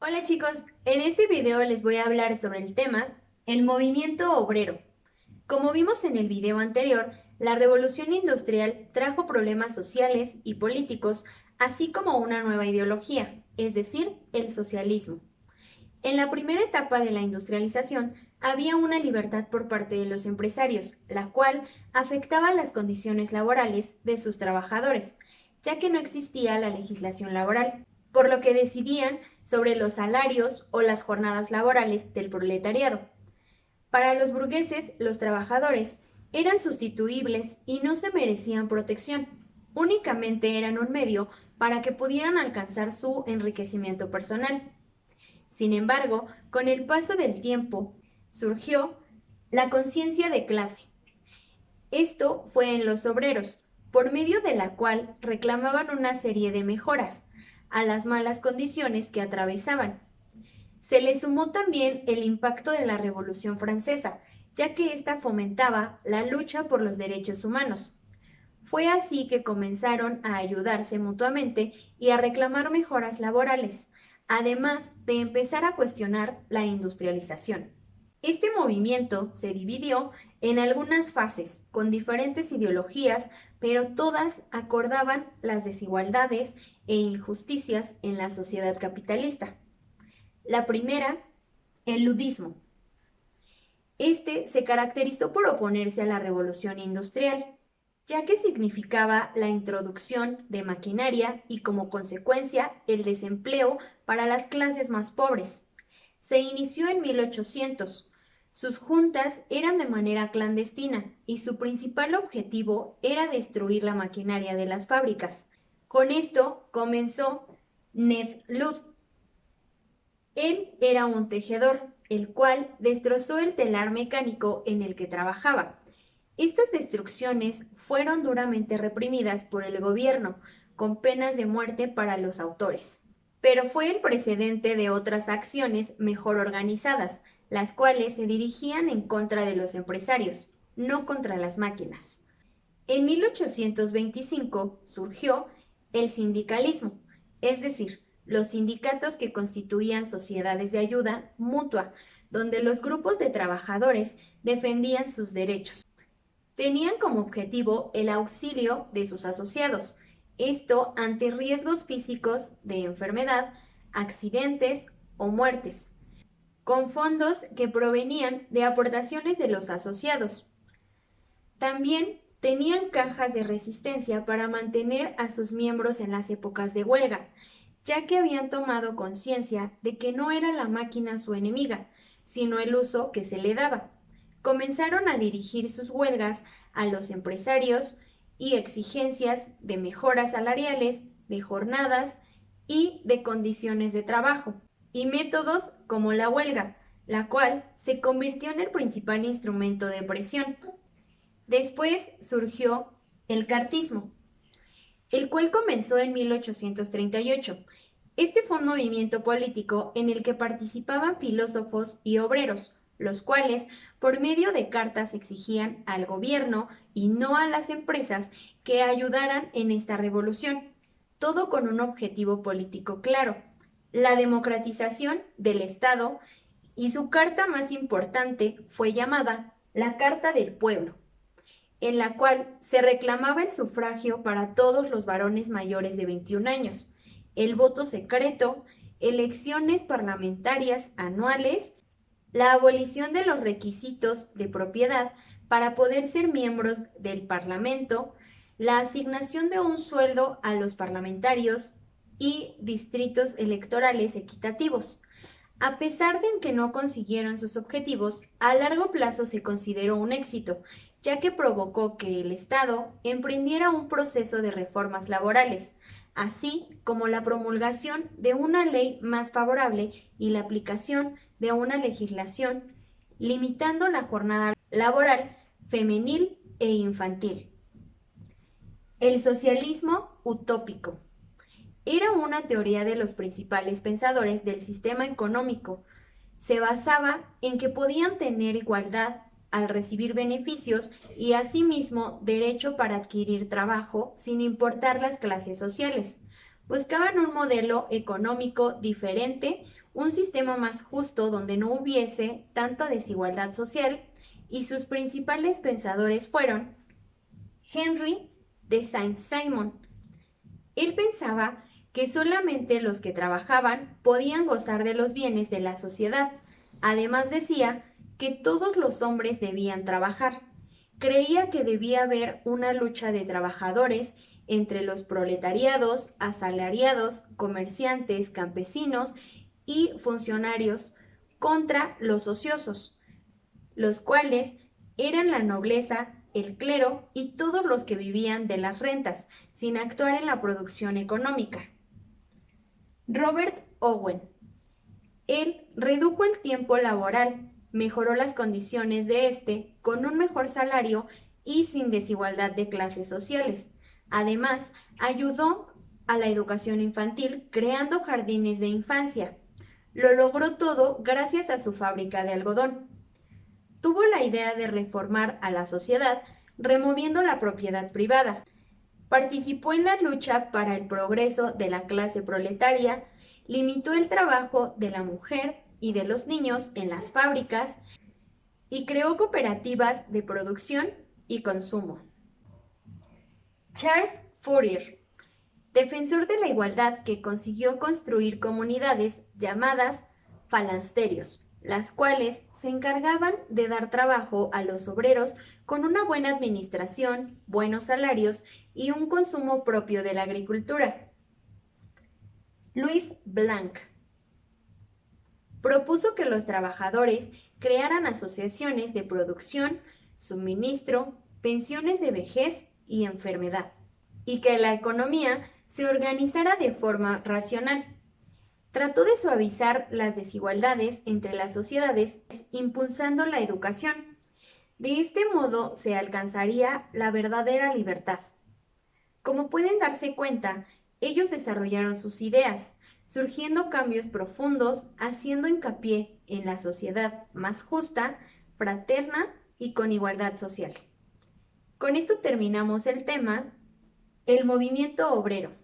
Hola chicos, en este video les voy a hablar sobre el tema el movimiento obrero. Como vimos en el video anterior, la revolución industrial trajo problemas sociales y políticos, así como una nueva ideología, es decir, el socialismo. En la primera etapa de la industrialización había una libertad por parte de los empresarios, la cual afectaba las condiciones laborales de sus trabajadores, ya que no existía la legislación laboral, por lo que decidían sobre los salarios o las jornadas laborales del proletariado. Para los burgueses, los trabajadores eran sustituibles y no se merecían protección, únicamente eran un medio para que pudieran alcanzar su enriquecimiento personal. Sin embargo, con el paso del tiempo, surgió la conciencia de clase. Esto fue en los obreros, por medio de la cual reclamaban una serie de mejoras a las malas condiciones que atravesaban. Se le sumó también el impacto de la Revolución Francesa, ya que ésta fomentaba la lucha por los derechos humanos. Fue así que comenzaron a ayudarse mutuamente y a reclamar mejoras laborales, además de empezar a cuestionar la industrialización. Este movimiento se dividió en algunas fases, con diferentes ideologías, pero todas acordaban las desigualdades e injusticias en la sociedad capitalista. La primera, el ludismo. Este se caracterizó por oponerse a la revolución industrial, ya que significaba la introducción de maquinaria y como consecuencia el desempleo para las clases más pobres. Se inició en 1800. Sus juntas eran de manera clandestina y su principal objetivo era destruir la maquinaria de las fábricas. Con esto comenzó Ned Lud. Él era un tejedor, el cual destrozó el telar mecánico en el que trabajaba. Estas destrucciones fueron duramente reprimidas por el gobierno, con penas de muerte para los autores. Pero fue el precedente de otras acciones mejor organizadas, las cuales se dirigían en contra de los empresarios, no contra las máquinas. En 1825 surgió el sindicalismo, es decir, los sindicatos que constituían sociedades de ayuda mutua, donde los grupos de trabajadores defendían sus derechos. Tenían como objetivo el auxilio de sus asociados, esto ante riesgos físicos de enfermedad, accidentes o muertes, con fondos que provenían de aportaciones de los asociados. También tenían cajas de resistencia para mantener a sus miembros en las épocas de huelga, ya que habían tomado conciencia de que no era la máquina su enemiga, sino el uso que se le daba. Comenzaron a dirigir sus huelgas a los empresarios y exigencias de mejoras salariales, de jornadas y de condiciones de trabajo, y métodos como la huelga, la cual se convirtió en el principal instrumento de presión. Después surgió el cartismo, el cual comenzó en 1838. Este fue un movimiento político en el que participaban filósofos y obreros, los cuales, por medio de cartas, exigían al gobierno y no a las empresas que ayudaran en esta revolución, todo con un objetivo político claro, la democratización del Estado, y su carta más importante fue llamada la Carta del Pueblo, en la cual se reclamaba el sufragio para todos los varones mayores de 21 años, el voto secreto, elecciones parlamentarias anuales, la abolición de los requisitos de propiedad para poder ser miembros del Parlamento, la asignación de un sueldo a los parlamentarios y distritos electorales equitativos. A pesar de que no consiguieron sus objetivos, a largo plazo se consideró un éxito, ya que provocó que el Estado emprendiera un proceso de reformas laborales, así como la promulgación de una ley más favorable y la aplicación de una legislación limitando la jornada laboral femenil e infantil. El socialismo utópico era una teoría de los principales pensadores del sistema económico. Se basaba en que podían tener igualdad al recibir beneficios y asimismo derecho para adquirir trabajo sin importar las clases sociales. Buscaban un modelo económico diferente, un sistema más justo donde no hubiese tanta desigualdad social, y sus principales pensadores fueron Henry de Saint-Simon. Él pensaba que solamente los que trabajaban podían gozar de los bienes de la sociedad. Además decía que todos los hombres debían trabajar. Creía que debía haber una lucha de trabajadores entre los proletariados, asalariados, comerciantes, campesinos y funcionarios contra los ociosos, los cuales eran la nobleza, el clero y todos los que vivían de las rentas, sin actuar en la producción económica. Robert Owen. Él redujo el tiempo laboral, mejoró las condiciones de este con un mejor salario y sin desigualdad de clases sociales. Además, ayudó a la educación infantil creando jardines de infancia. Lo logró todo gracias a su fábrica de algodón. Tuvo la idea de reformar a la sociedad removiendo la propiedad privada. Participó en la lucha para el progreso de la clase proletaria, limitó el trabajo de la mujer y de los niños en las fábricas y creó cooperativas de producción y consumo. Charles Fourier, defensor de la igualdad, que consiguió construir comunidades llamadas falansterios, las cuales se encargaban de dar trabajo a los obreros con una buena administración, buenos salarios y un consumo propio de la agricultura. Louis Blanc propuso que los trabajadores crearan asociaciones de producción, suministro, pensiones de vejez y enfermedad, y que la economía se organizara de forma racional. Trató de suavizar las desigualdades entre las sociedades impulsando la educación. De este modo se alcanzaría la verdadera libertad. Como pueden darse cuenta, ellos desarrollaron sus ideas, surgiendo cambios profundos, haciendo hincapié en la sociedad más justa, fraterna y con igualdad social. Con esto terminamos el tema, el movimiento obrero.